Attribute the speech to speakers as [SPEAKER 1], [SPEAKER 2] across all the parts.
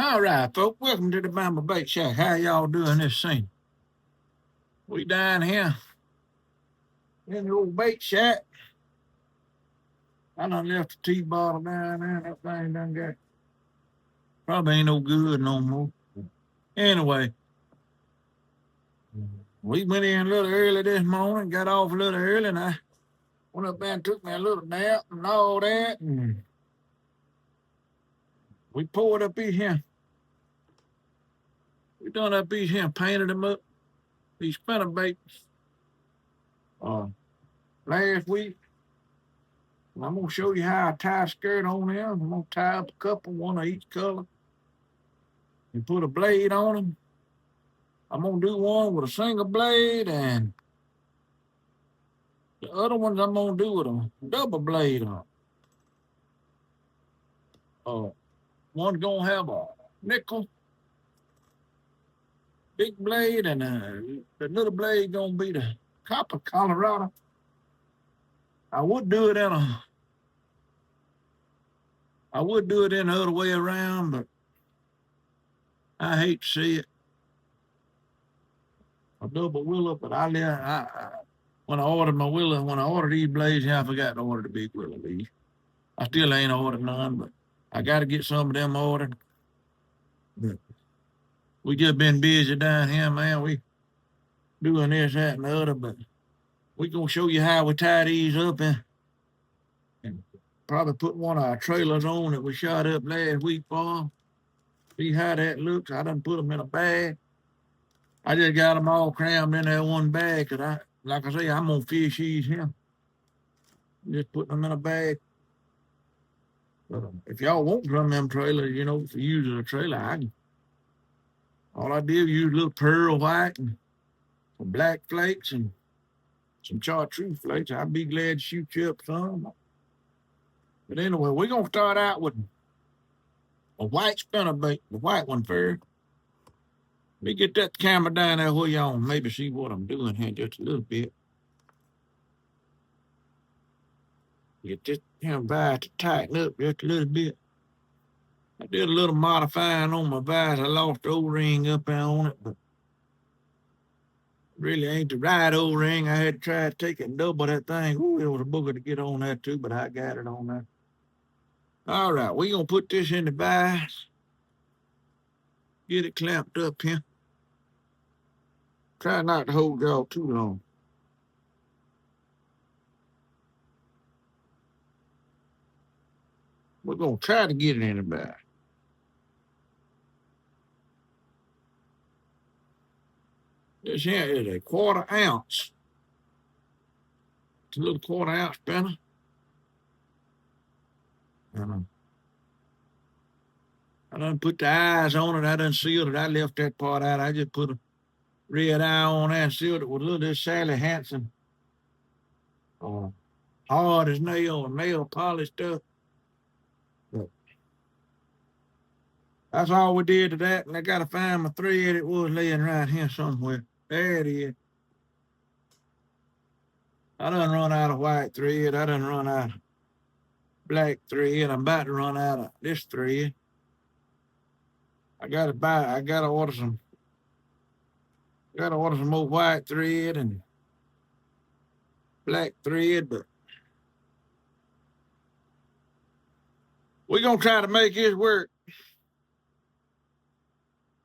[SPEAKER 1] All right, folks, welcome to the Bama Bait Shack. How y'all doing this scene? We down here in the old bait shack. I done left the tea bottle down there. That thing done got probably ain't no good no more. Anyway, we went in a little early this morning, got off a little early, and I went up there and took me a little nap and all that. And we poured up in here. We done up these here, painted them up, these spinnerbaits, last week. And I'm going to show you how I tie a skirt on them. I'm going to tie up a couple, one of each color, and put a blade on them. I'm going to do one with a single blade, and the other ones I'm going to do with a double blade on. One's going to have a nickel big blade, and the little blade going to be the copper Colorado. I would do it in the other way around, but I hate to see it. A double willow, but when I ordered these blades, I forgot to order the big willow these. I still ain't ordered none, but I got to get some of them ordered. But we just been busy down here, man. We doing this, that, and the other, but we gonna show you how we tie these up and probably put one of our trailers on that we shot up last week for. See how that looks. I done put them in a bag. I just got them all crammed in that one bag because like I say, I'm gonna fish these here. Just putting them in a bag. But if y'all want some of them trailers, for using a trailer, all I did was use a little pearl white and some black flakes and some chartreuse flakes. I'd be glad to shoot you up some. But anyway, we're gonna start out with a white spinnerbait, the white one first. Let me get that camera down there where y'all maybe see what I'm doing here just a little bit. Get this camera vise to tighten up just a little bit. I did a little modifying on my vise. I lost the O-ring up there on it, but really ain't the right O-ring. I had to try to take it and double that thing. Ooh, it was a booger to get on that too, but I got it on there. All right, we're going to put this in the vise. Get it clamped up here. Try not to hold y'all too long. We're going to try to get it in the vise. This here is a 1/4 ounce. It's a little 1/4 ounce spinner. I done put the eyes on it. I done sealed it. I left that part out. I just put a red eye on there and sealed it with a little bit of Sally Hansen. Hard as nail polish stuff. But that's all we did to that. And I got to find my thread. It was laying right here somewhere. There it is. I done run out of white thread. I done run out of black thread. I'm about to run out of this thread. I gotta order some more white thread and black thread, but we're gonna try to make this work.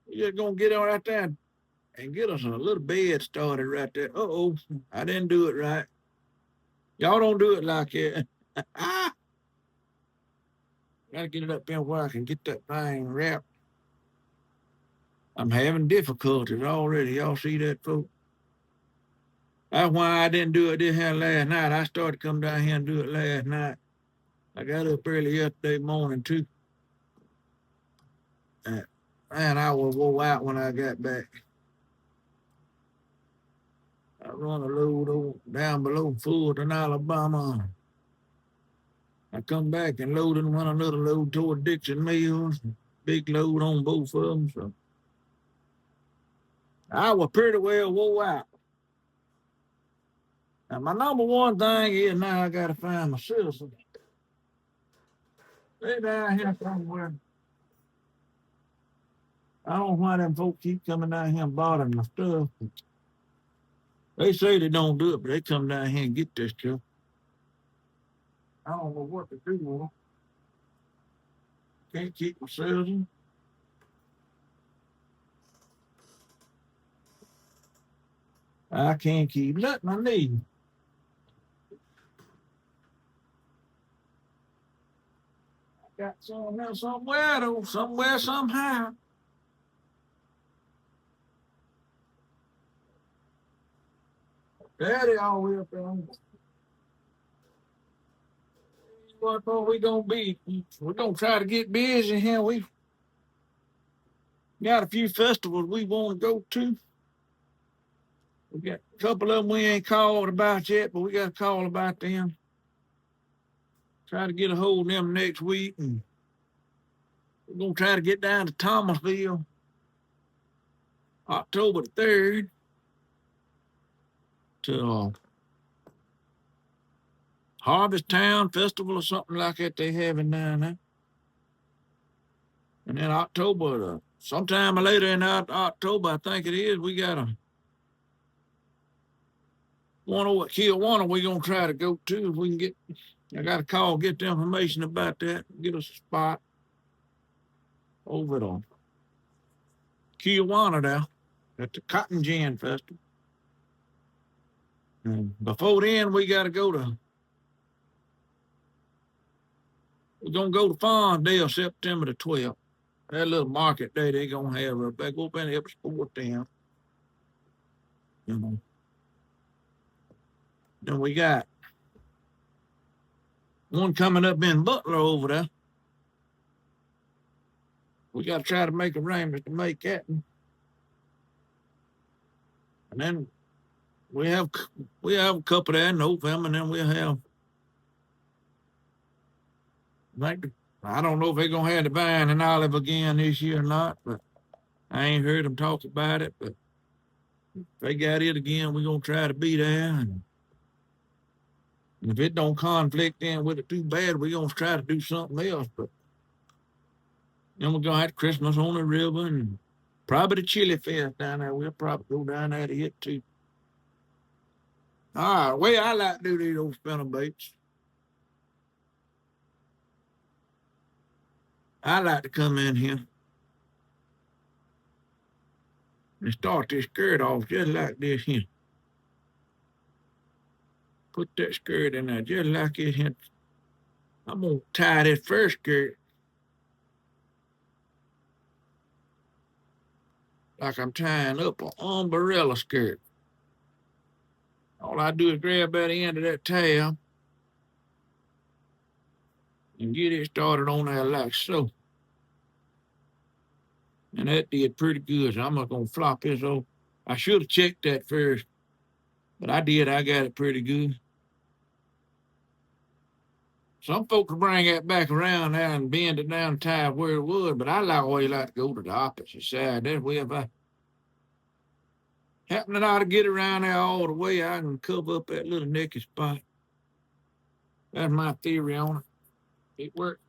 [SPEAKER 1] We're just gonna get on right there and get us a little bed started right there. Uh-oh, I didn't do it right. Y'all don't do it like that. Gotta get it up there where I can get that thing wrapped. I'm having difficulties already. Y'all see that, folks? That's why I didn't do it this here last night. I started to come down here and do it last night. I got up early yesterday morning, too. And I was wore out when I got back. I run a load down below Fulton, Alabama. I come back and load and run another load toward Dixon Mills. Big load on both of them. So I was pretty well wore out. Now, my number one thing is now I got to find my scissors. They down here somewhere. I don't know why them folks keep coming down here and bothering my stuff. They say they don't do it, but they come down here and get this stuff. I don't know what to do with them. Can't keep myself in. I can't keep nothing I need. I got some there somewhere, though, somewhere, somehow. Daddy always up there. What we gonna be? We're gonna try to get busy here. We got a few festivals we want to go to. We got a couple of them we ain't called about yet, but we got to call about them. Try to get a hold of them next week, and we're gonna try to get down to Thomasville, October the 3rd, to Harvest Town Festival or something like that they having down there. And then October, sometime later in October, I think it is, we got one over at Kiwanis we're going to try to go to if we can get, I got to call, get the information about that, get us a spot over at Kiwanis there at the Cotton Gin Festival. And before then, we got to go to, we're going to go to Farmdale September the 12th. That little market day they going to have up there. Go up and help support them. You know. Then we got one coming up in Butler over there. We got to try to make arrangements to make that. And then we have a couple there in November, and then we'll have, like, I don't know if they're going to have the Vine and Olive again this year or not, but I ain't heard them talk about it. But if they got it again, we're going to try to be there. And if it don't conflict in with it too bad, we're going to try to do something else. But then we're going to have Christmas on the river and probably the Chili Fest down there. We'll probably go down there to hit too. All right, way I like to do these old spinnerbaits. I like to come in here and start this skirt off just like this here. Put that skirt in there just like it here. I'm going to tie this first skirt like I'm tying up an umbrella skirt. All I do is grab that end of that tab and get it started on there like so. And that did pretty good. So I'm not going to flop this over. I should have checked that first, but I did. I got it pretty good. Some folks bring that back around there and bend it down tight where it was, but I always like to go to the opposite side. That way, if I happen to get around there all the way, I can cover up that little naked spot. That's my theory on it. It worked.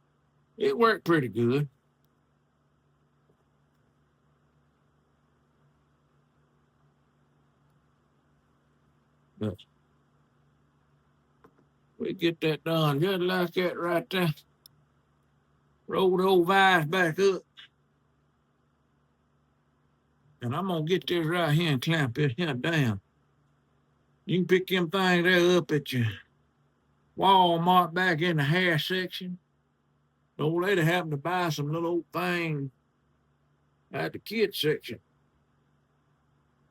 [SPEAKER 1] It worked pretty good. But we get that done just like that right there. Roll the old vise back up. And I'm going to get this right here and clamp it here down. You can pick them things there up at your Walmart back in the hair section. The old lady happened to buy some little old thing at the kids section.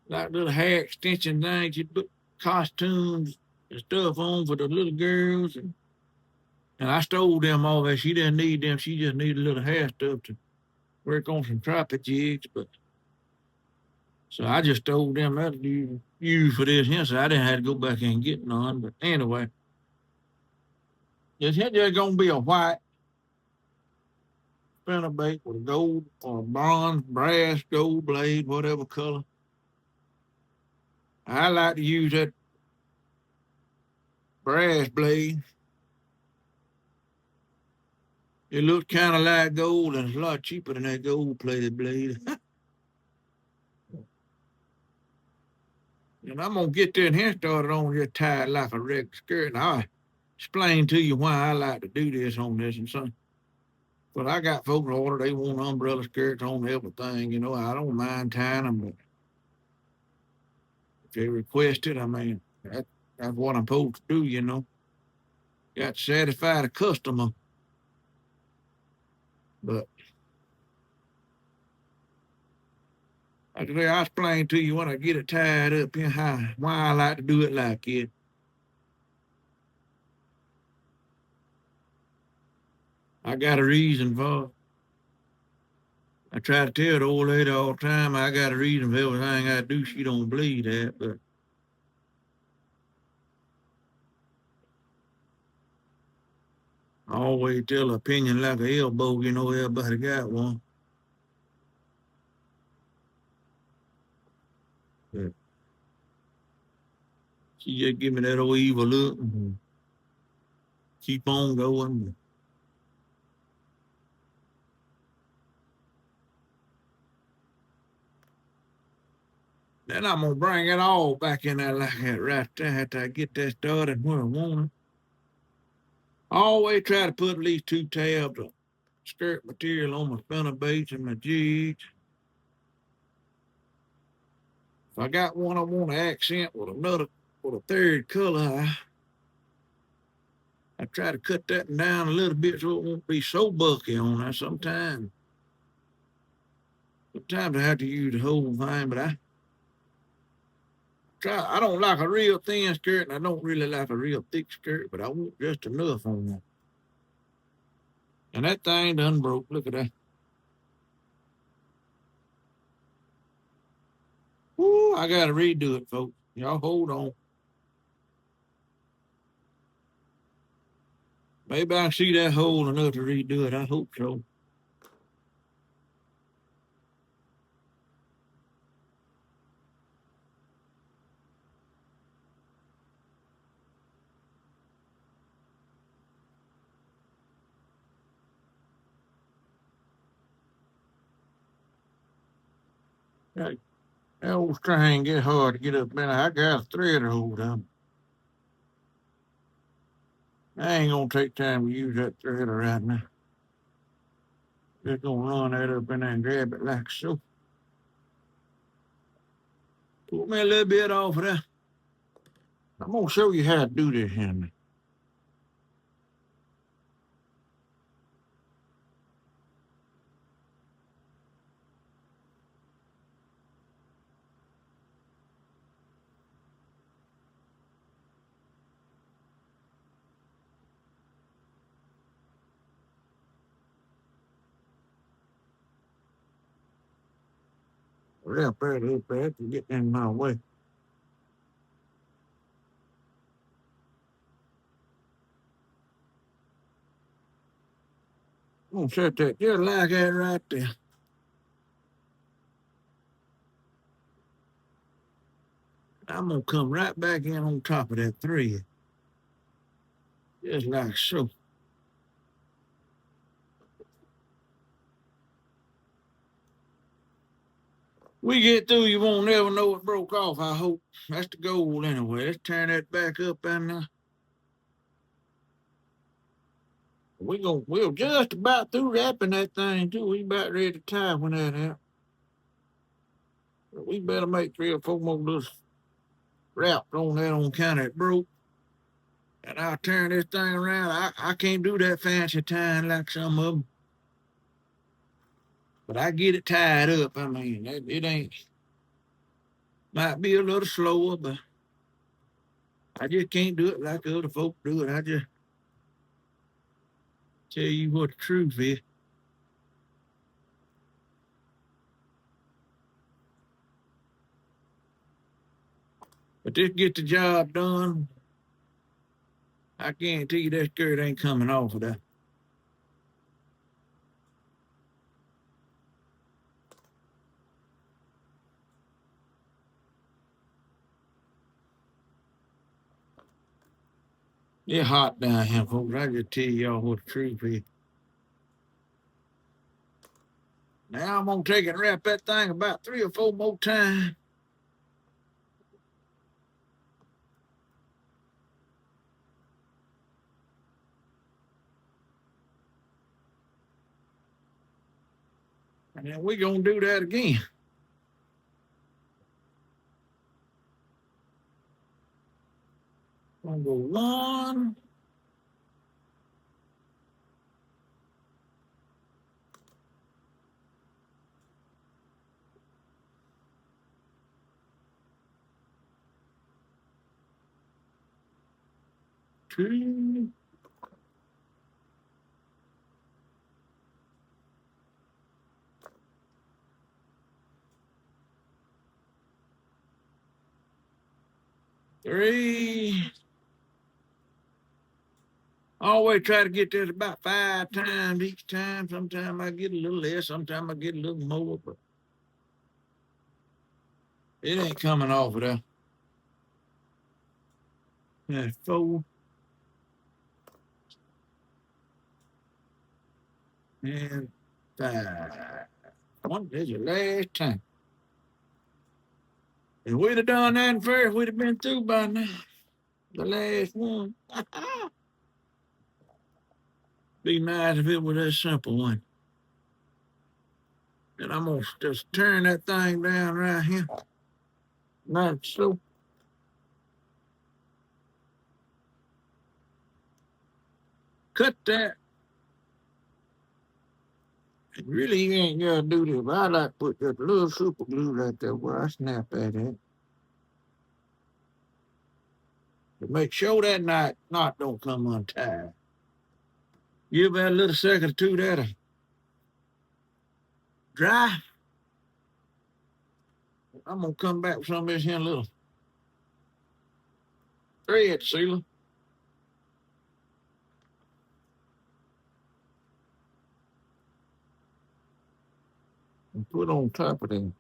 [SPEAKER 1] Like little hair extension things. You put costumes and stuff on for the little girls. And I stole them all that. She didn't need them. She just needed a little hair stuff to work on some trapeze jigs. But so I just stole them out to use for this here. So I didn't have to go back and get none. But anyway, this here just gonna be a white spinnerbait with a gold or bronze, brass, gold blade, whatever color. I like to use that brass blade. It looks kind of like gold, and it's a lot cheaper than that gold-plated blade. And I'm gonna get that here started on just tied like a regular skirt. And I'll explain to you why I like to do this on this and something. But I got folks order, they want umbrella skirts on everything, you know. I don't mind tying them, but if they request it, I mean, that's what I'm supposed to do, you know. Got to satisfy the customer. But like I say, I'll explain to you when I get it tied up here why I like to do it like it. I got a reason for it. I try to tell the old lady all the time I got a reason for everything I do. She don't believe that, but I always tell her opinion like an elbow, you know, everybody got one. But she just give me that old evil look and keep on going. Then I'm gonna bring it all back in there like that right there after I get that started where I want it. I always try to put at least 2 tabs of skirt material on my spinnerbaits and my jigs. If I got one I want to accent with a third color, I try to cut that down a little bit so it won't be so bulky on there. Sometimes I have to use the whole thing, but I don't like a real thin skirt and I don't really like a real thick skirt, but I want just enough on there. And that thing done broke. Look at that. Woo, I gotta redo it, folks. Y'all hold on. Maybe I can see that hole enough to redo it. I hope so. That, that old string get hard to get up in. I got a thread hold on. I ain't gonna take time to use that threader right now. Just gonna run that up in there and grab it like so. Pull me a little bit off of that. I'm gonna show you how to do this, Henry. Wrap that up there to get in my way. I'm gonna set that just like that right there. I'm gonna come right back in on top of that thread. Just like so. We get through, you won't never know it broke off, I hope. That's the goal anyway. Let's turn that back up and we're just about through wrapping that thing too. We about ready to tie when that out. We better make 3 or 4 more little wraps on that on account of it broke. And I'll turn this thing around. I can't do that fancy tying like some of them. But I get it tied up. I mean, it ain't, might be a little slower, but I just can't do it like other folk do it. I just tell you what the truth is. But just get the job done. I guarantee you that skirt ain't coming off of that. It's hot down here, folks. I just tell y'all what the truth is. Now I'm gonna take and wrap that thing about 3 or 4 more times. And then we're going to do that again. Gonna go 1, 2, 3. I always try to get this about 5 times each time. Sometimes I get a little less, sometimes I get a little more, but it ain't coming off of there. That's 4. And 5. One is the last time. If we'd have done that first, we'd have been through by now. The last one. Be nice if it was a simple one. And I'm gonna just turn that thing down right here. Not so. Cut that. And really, you ain't gotta do this, but I like to put that little super glue right there where I snap at it. To make sure that knot don't come untied. Give that a little second or two that'll dry. I'm gonna come back with some of this here little thread sealer. And put on top of them.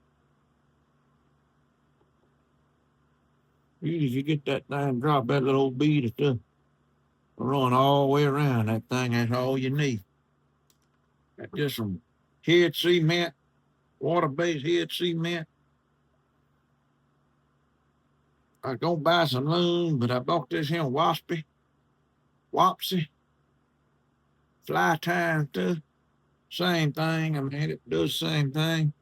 [SPEAKER 1] Usually you get that thing, drop that little old bead of stuff. Run all the way around that thing. That's all you need. That's just some head cement, water-based head cement. I go buy some loom, but I bought this here Wopsy, fly tying stuff. Same thing. I mean, it does the same thing.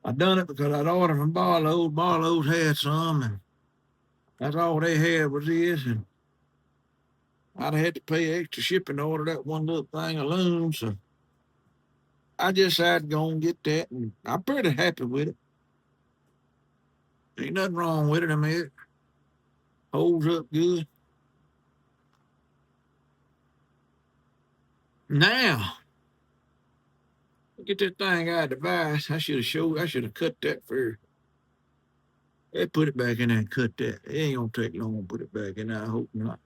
[SPEAKER 1] I done it because I'd ordered from Barlow's. Barlow's had some, and that's all they had was this, and I'd have had to pay extra shipping to order that one little thing of loom, so I just had to go and get that, and I'm pretty happy with it. Ain't nothing wrong with it. I mean, it holds up good. Now, get that thing out of the vise. I should have cut that first. They put it back in there and cut that. It ain't gonna take long to put it back in there. I hope not.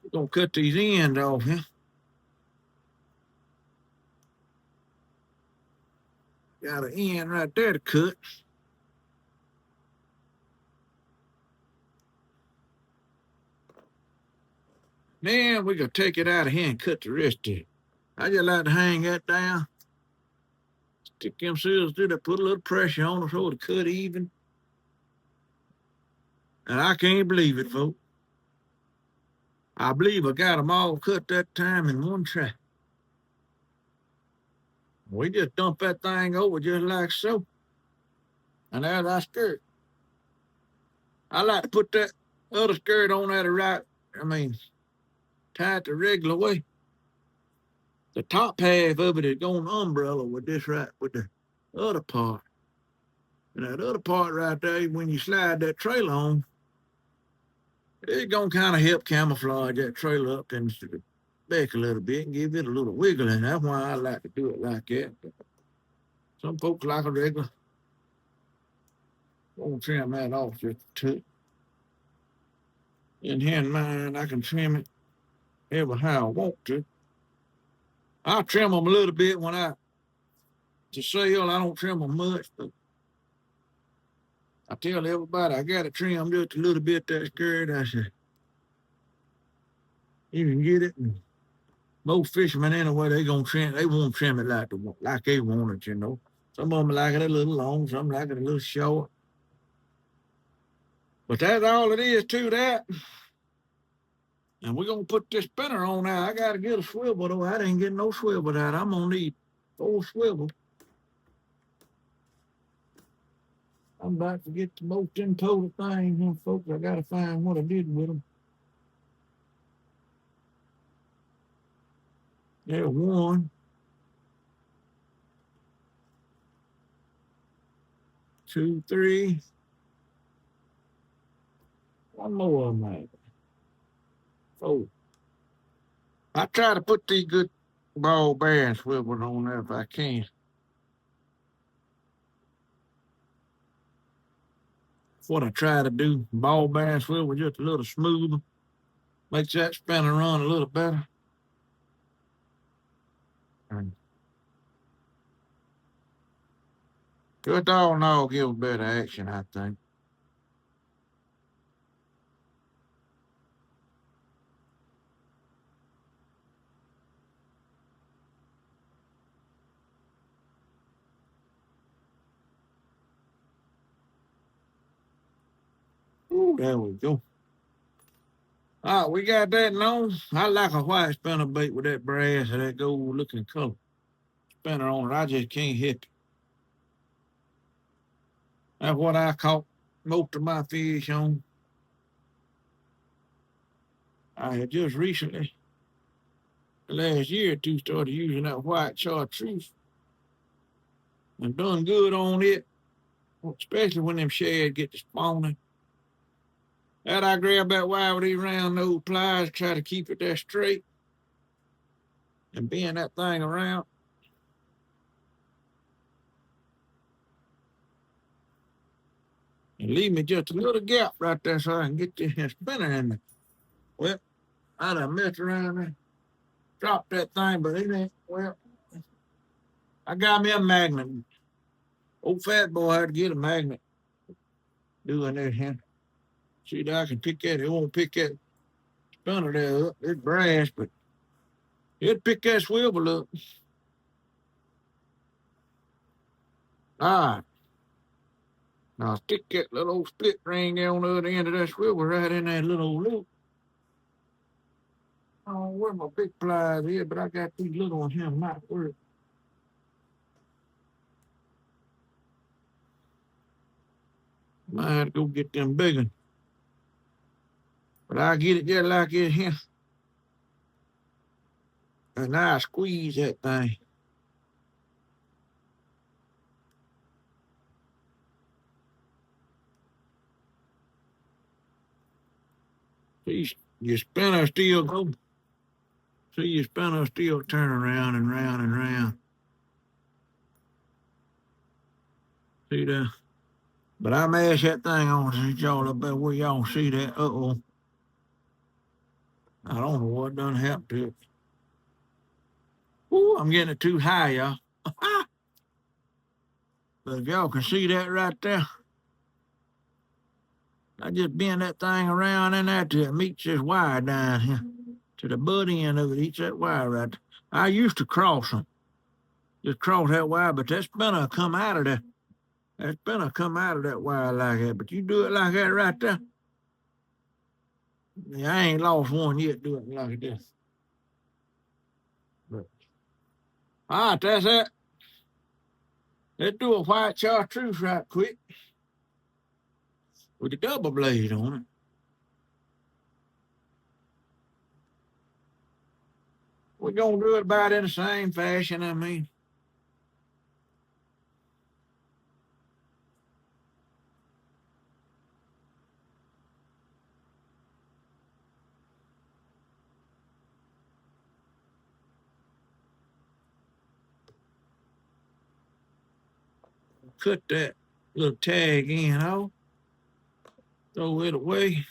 [SPEAKER 1] We're gonna cut these ends off here. Got an end right there to cut. Then we can take it out of here and cut the rest of it. I just like to hang that down. Stick them scissors through that, put a little pressure on it so it'll cut even. And I can't believe it, folks. I believe I got them all cut that time in one try. We just dump that thing over just like so. And there's our skirt. I like to put that other skirt on that tie it the regular way. The top half of it is going umbrella with this right, with the other part. And that other part right there, when you slide that trailer on, it's going to kind of help camouflage that trailer up into the back a little bit and give it a little wiggle. And that's why I like to do it like that. But some folks like a regular. I'm going to trim that off just a touch. In here in mine, I can trim it ever how I want to. I trim them a little bit to sell. I don't trim them much, but I tell everybody I got to trim just a little bit that skirt. I said, you can get it. And most fishermen anyway, they won't trim it like they want it, you know. Some of them like it a little long, some like it a little short. But that's all it is to that. And we're gonna put this spinner on now. I gotta get a swivel though. I didn't get no swivel out. I'm gonna need 4 swivels. I'm about to get the most important thing here, folks. I gotta find what I did with them. There, 1, 2, 3. One more of them. 4. I try to put these good ball bearing swivels on there if I can. That's what I try to do. Ball bearing swivel just a little smoother. Makes that spinner run a little better. And just all in all gives better action, I think. Ooh, there we go. All right, we got that on. I like a white spinnerbait with that brass or that gold looking color spinner on it. I just can't hit it. That's what I caught most of my fish on. I had just recently, the last year or two, started using that white chartreuse and done good on it, especially when them shad get to spawning. That I grab that wire with these round nose pliers, try to keep it there straight and bend that thing around. And leave me just a little gap right there so I can get this spinner in there. Well, I done messed around there, dropped that thing, but it ain't, well, I got me a magnet. Old fat boy had to get a magnet doing this here. See that I can pick that, it won't pick that spinner there up. It's brass, but it'll pick that swivel up. All right. Now stick that little old split ring there on the other end of that swivel right in that little old loop. I don't know where my big pliers is, but I got these little ones here might work. Might have to go get them big ones. But I get it just like it here. And now I squeeze that thing. See, your spinner still go. See, your spinner still turn around and round and round. See that? But I mash that thing on to y'all up there where y'all see that. Uh-oh. I don't know what done happened to it. Ooh, I'm getting it too high, y'all. But if y'all can see that right there, I just bend that thing around in there till it meets this wire down here. To the butt end of it, eats that wire right there. I used to cross them. Just cross that wire, but that spinner come out of there. That spinner come out of that wire like that. But you do it like that right there. Yeah, I ain't lost one yet doing it like this. But, all right, that's it. Let's do a white chartreuse right quick with the double blade on it. We're going to do it about in the same fashion, I mean. Cut that little tag in off. Throw it away.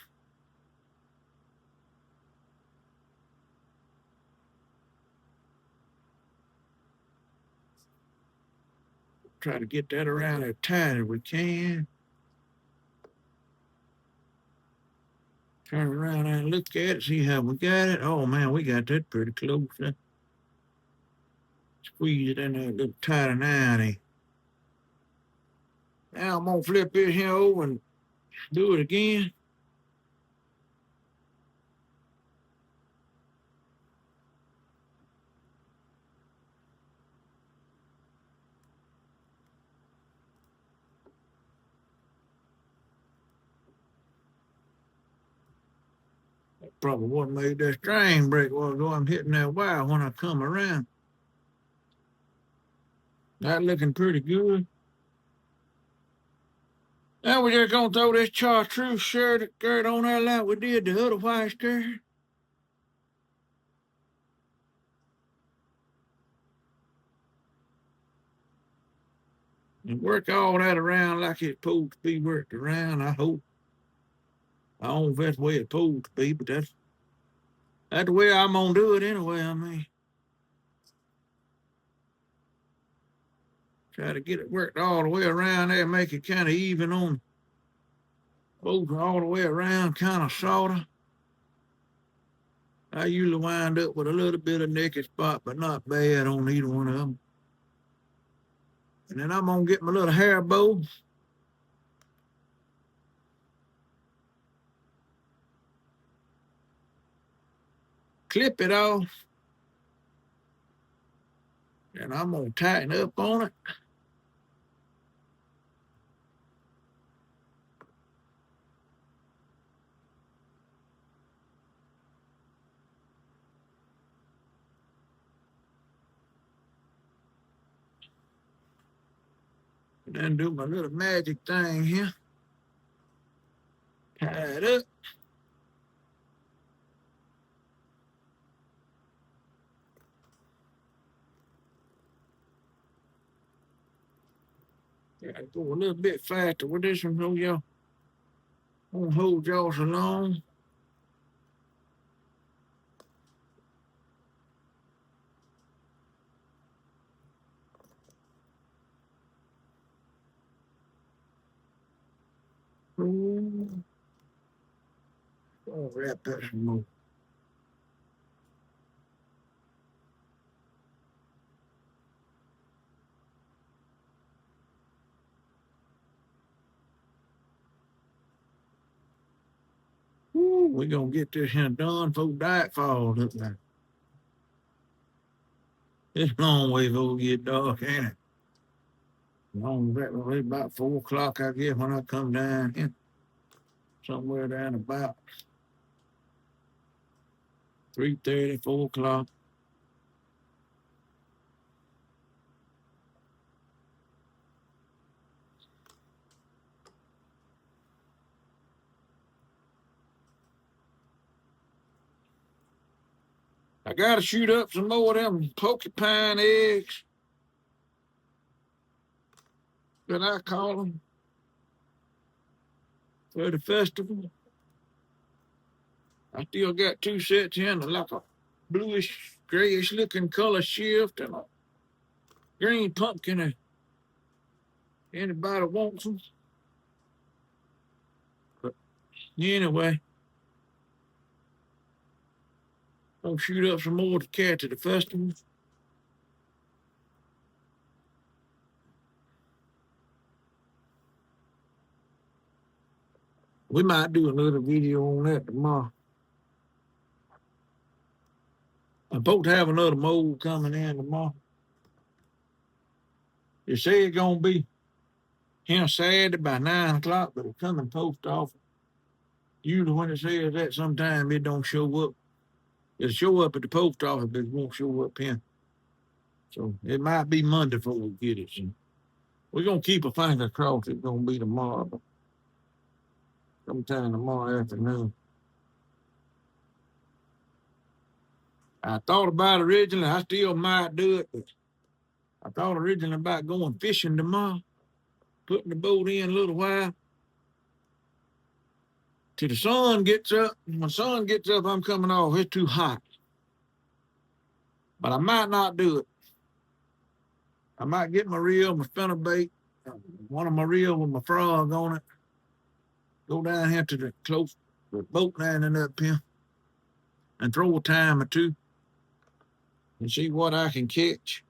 [SPEAKER 1] Try to get that around as tight as we can. Turn around and look at it, see how we got it. Oh man, we got that pretty close. Squeeze it in there a little tighter now. Now I'm gonna flip this here over and do it again. Probably what made that string break while I'm hitting that wire when I come around. That looking pretty good. Now we're just gonna throw this chartreuse skirt on there like we did the other white skirt. And work all that around like it's supposed to be worked around, I hope. I don't know if that's the way it's supposed to be, but that's the way I'm gonna do it anyway, I mean. Try to get it worked all the way around there, make it kind of even on both all the way around, kind of sorta. I usually wind up with a little bit of naked spot, but not bad on either one of them. And then I'm gonna get my little hair bow. Clip it off. And I'm gonna tighten up on it. And then do my little magic thing here. Tie it up. Gotta go a little bit faster with this one, so y'all won't hold y'all so long. I'll wrap that some more. We're gonna get this here done before night falls up there. It's a long way before we get dark, ain't it? Long about 4 o'clock, I guess, when I come down here. Somewhere down about 3:30, 4 o'clock. I gotta shoot up some more of them porcupine eggs that I call them for the festival. I still got 2 sets in, like a bluish, grayish looking color shift and a green pumpkin. If anybody wants them. But anyway, I'll shoot up some more to catch at the festival. We might do another video on that tomorrow. I'm supposed to have another mold coming in tomorrow. They say it's gonna be here Saturday by 9 o'clock, but it's coming post office. Usually when it says that, sometimes it don't show up. It'll show up at the post office, but it won't show up here. So it might be Monday before we get it. So we're gonna keep a finger crossed it's gonna be tomorrow. Sometime tomorrow afternoon. I thought about it originally. I still might do it, but I thought originally about going fishing tomorrow, putting the boat in a little while till the sun gets up. When the sun gets up, I'm coming off. It's too hot. But I might not do it. I might get my reel, my spinnerbait, one of my reel with my frog on it. Go down here to the boat landing up here and throw a time or two and see what I can catch.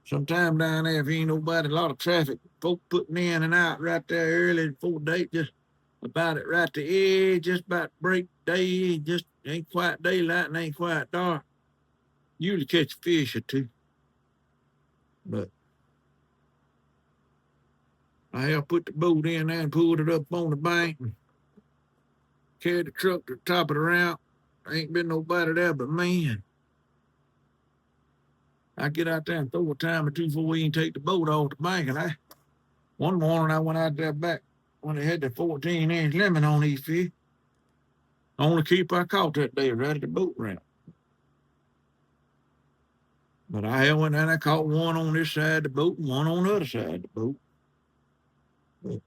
[SPEAKER 1] Sometime down there, if ain't nobody, a lot of traffic, folk putting in and out right there early before date, just about it right to edge, just about break day, just ain't quite daylight and ain't quite dark. Usually catch a fish or two. But I have put the boat in there and pulled it up on the bank. Carried the truck to the top of the ramp. Ain't been nobody there but man. I get out there and throw a time or two before we even take the boat off the bank. And one morning I went out there back when they had the 14-inch limit on these fish. Only keep I caught that day right at the boat ramp. But I went and I caught one on this side of the boat and one on the other side of the boat. But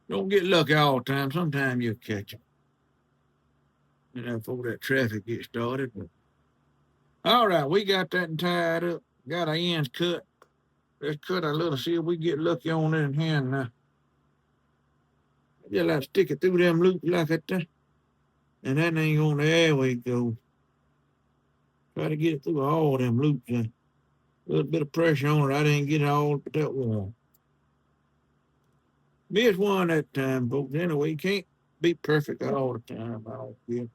[SPEAKER 1] don't get lucky all the time. Sometimes you'll catch them. Before that traffic gets started. But all right, we got that tied up. Got our ends cut. Let's cut our little, see if we get lucky on it in hand now. Just like stick it through them loops like that. And that ain't on the airway go. Try to get it through all them loops. A little bit of pressure on it. I didn't get it all but that one. Missed one that time, folks. Anyway, you can't be perfect all the time, I don't feel.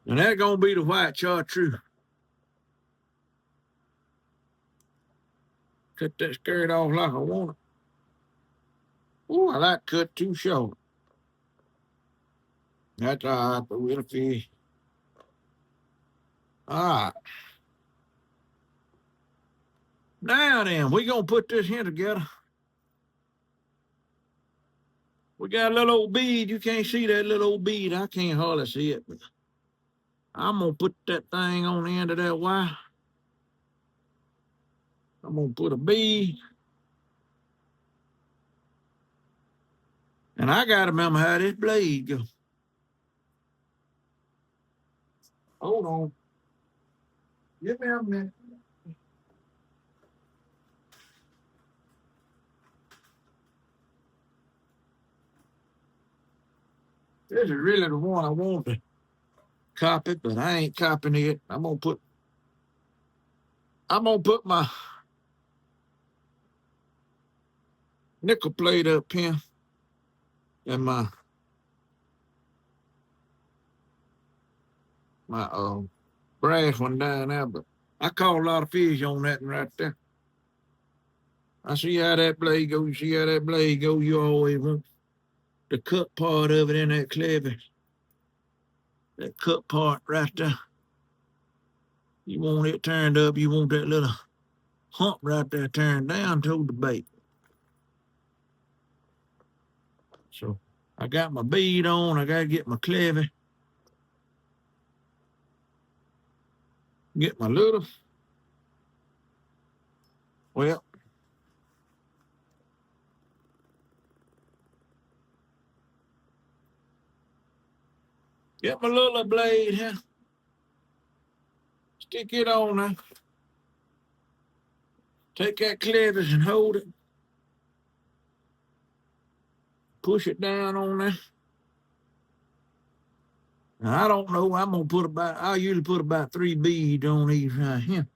[SPEAKER 1] And that's gonna be the white chartreuse. Cut that skirt off like I want it. Ooh, I like cut too short. That's all right, but we'll fish. All right. Now then, we gonna put this here together. We got a little old bead. You can't see that little old bead. I can't hardly see it, but I'm gonna put that thing on the end of that wire. I'm gonna put a bead. And I gotta remember how this blade goes. Hold on. Give me a minute. This is really the one I want to copy, but I ain't copying it. I'm gonna put my nickel plate up here and my brass one down there, but I caught a lot of fish on that one right there. I see how that blade goes. You see how that blade goes. You always want the cut part of it in that cleavage. That cut part right there. You want it turned up. You want that little hump right there turned down toward the bait. So I got my bead on. I got to get my cleavage. Get my little. Well, get my little blade here. Stick it on there. Take that cleavage and hold it. Push it down on there. Now, I don't know. I usually put about 3 beads on each right here.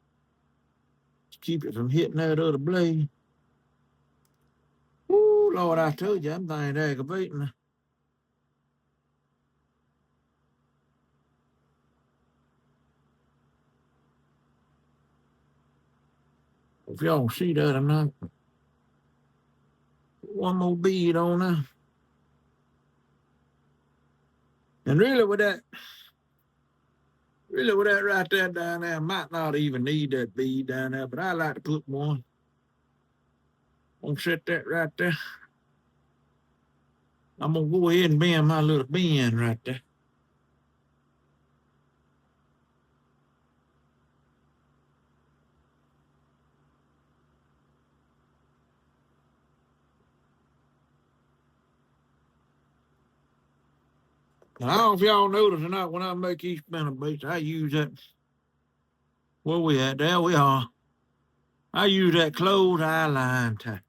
[SPEAKER 1] To keep it from hitting that other blade. Ooh, Lord, I told you, I'm thing aggravating. If y'all see that or not. One more bead on there. And really with that right there down there, I might not even need that bead down there, but I like to put one. I'm gonna set that right there. I'm gonna go ahead and bend my little bend right there. And I don't know if y'all notice or not, when I make these spinnerbaits, I use that. Where we at? There we are. I use that closed eye line tie.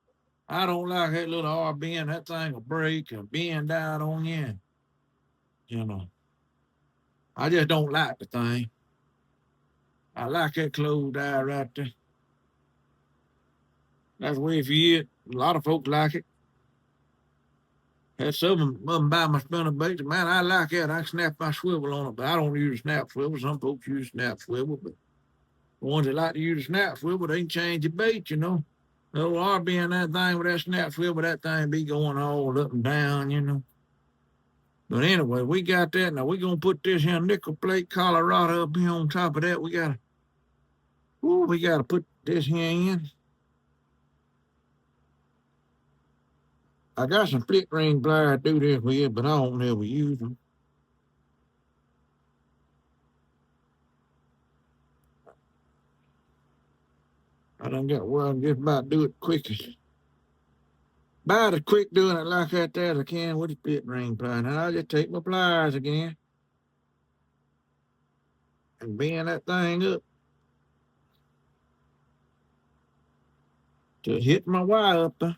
[SPEAKER 1] I don't like that little R bend. That thing will break and bend out on you. You know, I just don't like the thing. I like that closed eye right there. That's the way if you eat. A lot of folks like it. Had some of them buy my spinnerbaits. Man, I like that. I snap my swivel on it, but I don't use a snap swivel. Some folks use a snap swivel, but the ones that like to use a snap swivel, they can change the bait, you know. So I'll be in that thing with that snap swivel, that thing be going all up and down, you know. But anyway, we got that. Now we're gonna put this here nickel plate Colorado up here on top of that. We gotta put this here in. I got some split ring pliers to do this with, but I don't ever use them. I done got well, I'm just about to do it quickest. About as quick doing it like that there as I can with the split ring pliers. Now I'll just take my pliers again and bend that thing up to hit my wire up there.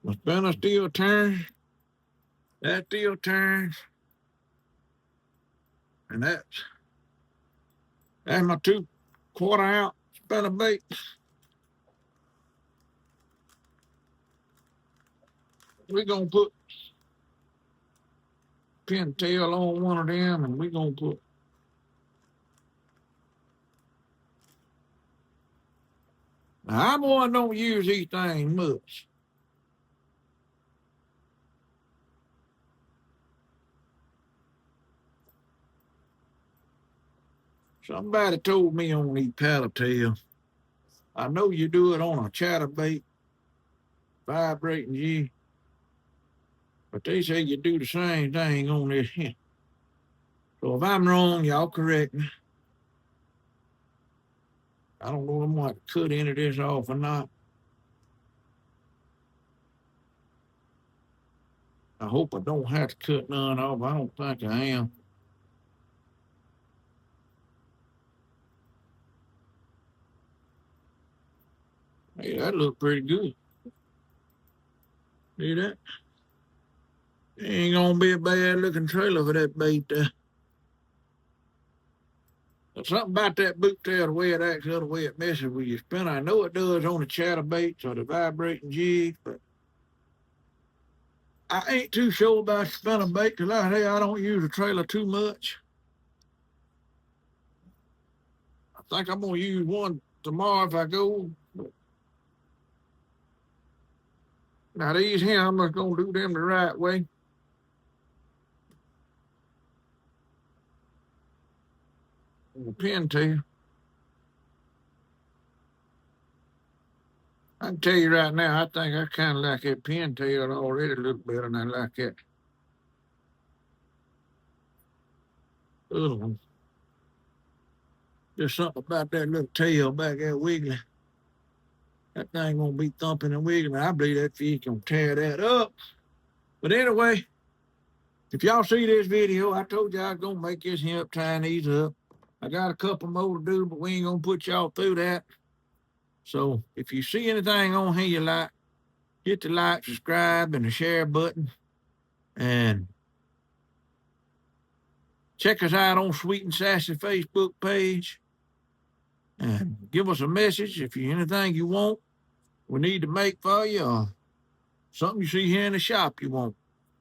[SPEAKER 1] My spinner still turns. That still turns. And that's my 2/4 ounce spinnerbait. We're gonna put pintail on one of them, and we're gonna put now I'm one don't use these things much. Somebody told me on these paddle tails, I know you do it on a chatterbait, vibrating G, but they say you do the same thing on this here. So if I'm wrong, y'all correct me. I don't know if I'm going to cut any of this off or not. I hope I don't have to cut none off. I don't think I am. Hey, that looked pretty good. See that? Ain't gonna be a bad looking trailer for that bait there. But something about that boot tail, the way it acts, the way it messes with your spinner. I know it does on the chatterbaits or the vibrating jigs, but I ain't too sure about spinnerbait because like I say, I don't use the trailer too much. I think I'm gonna use one tomorrow if I go. Now these here, I'm just gonna do them the right way. The pintail. I can tell you right now, I think I kind of like that pintail already a little better than I like that other one. There's something about that little tail back there wiggling. That thing gonna be thumping and wiggling. I believe that fish gonna tear that up. But anyway, if y'all see this video, I told you I was gonna make this here up, tying these up. I got a couple more to do, but we ain't gonna put y'all through that. So if you see anything on here you like, hit the like, subscribe, and the share button. And check us out on Sweet and Sassy Facebook page. And give us a message if you anything you want, we need to make for you, or something you see here in the shop you want.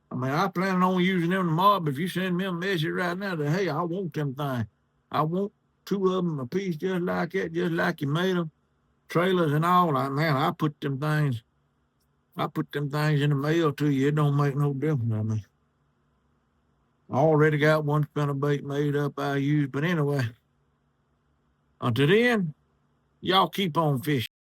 [SPEAKER 1] I mean, I plan on using them tomorrow, but if you send me a message right now that, hey, I want them things. I want 2 of them a piece just like that, just like you made them, trailers and all. Man, I put them things in the mail to you. It don't make no difference. I mean, I already got one spinnerbait made up I use. But anyway, until then, y'all keep on fishing.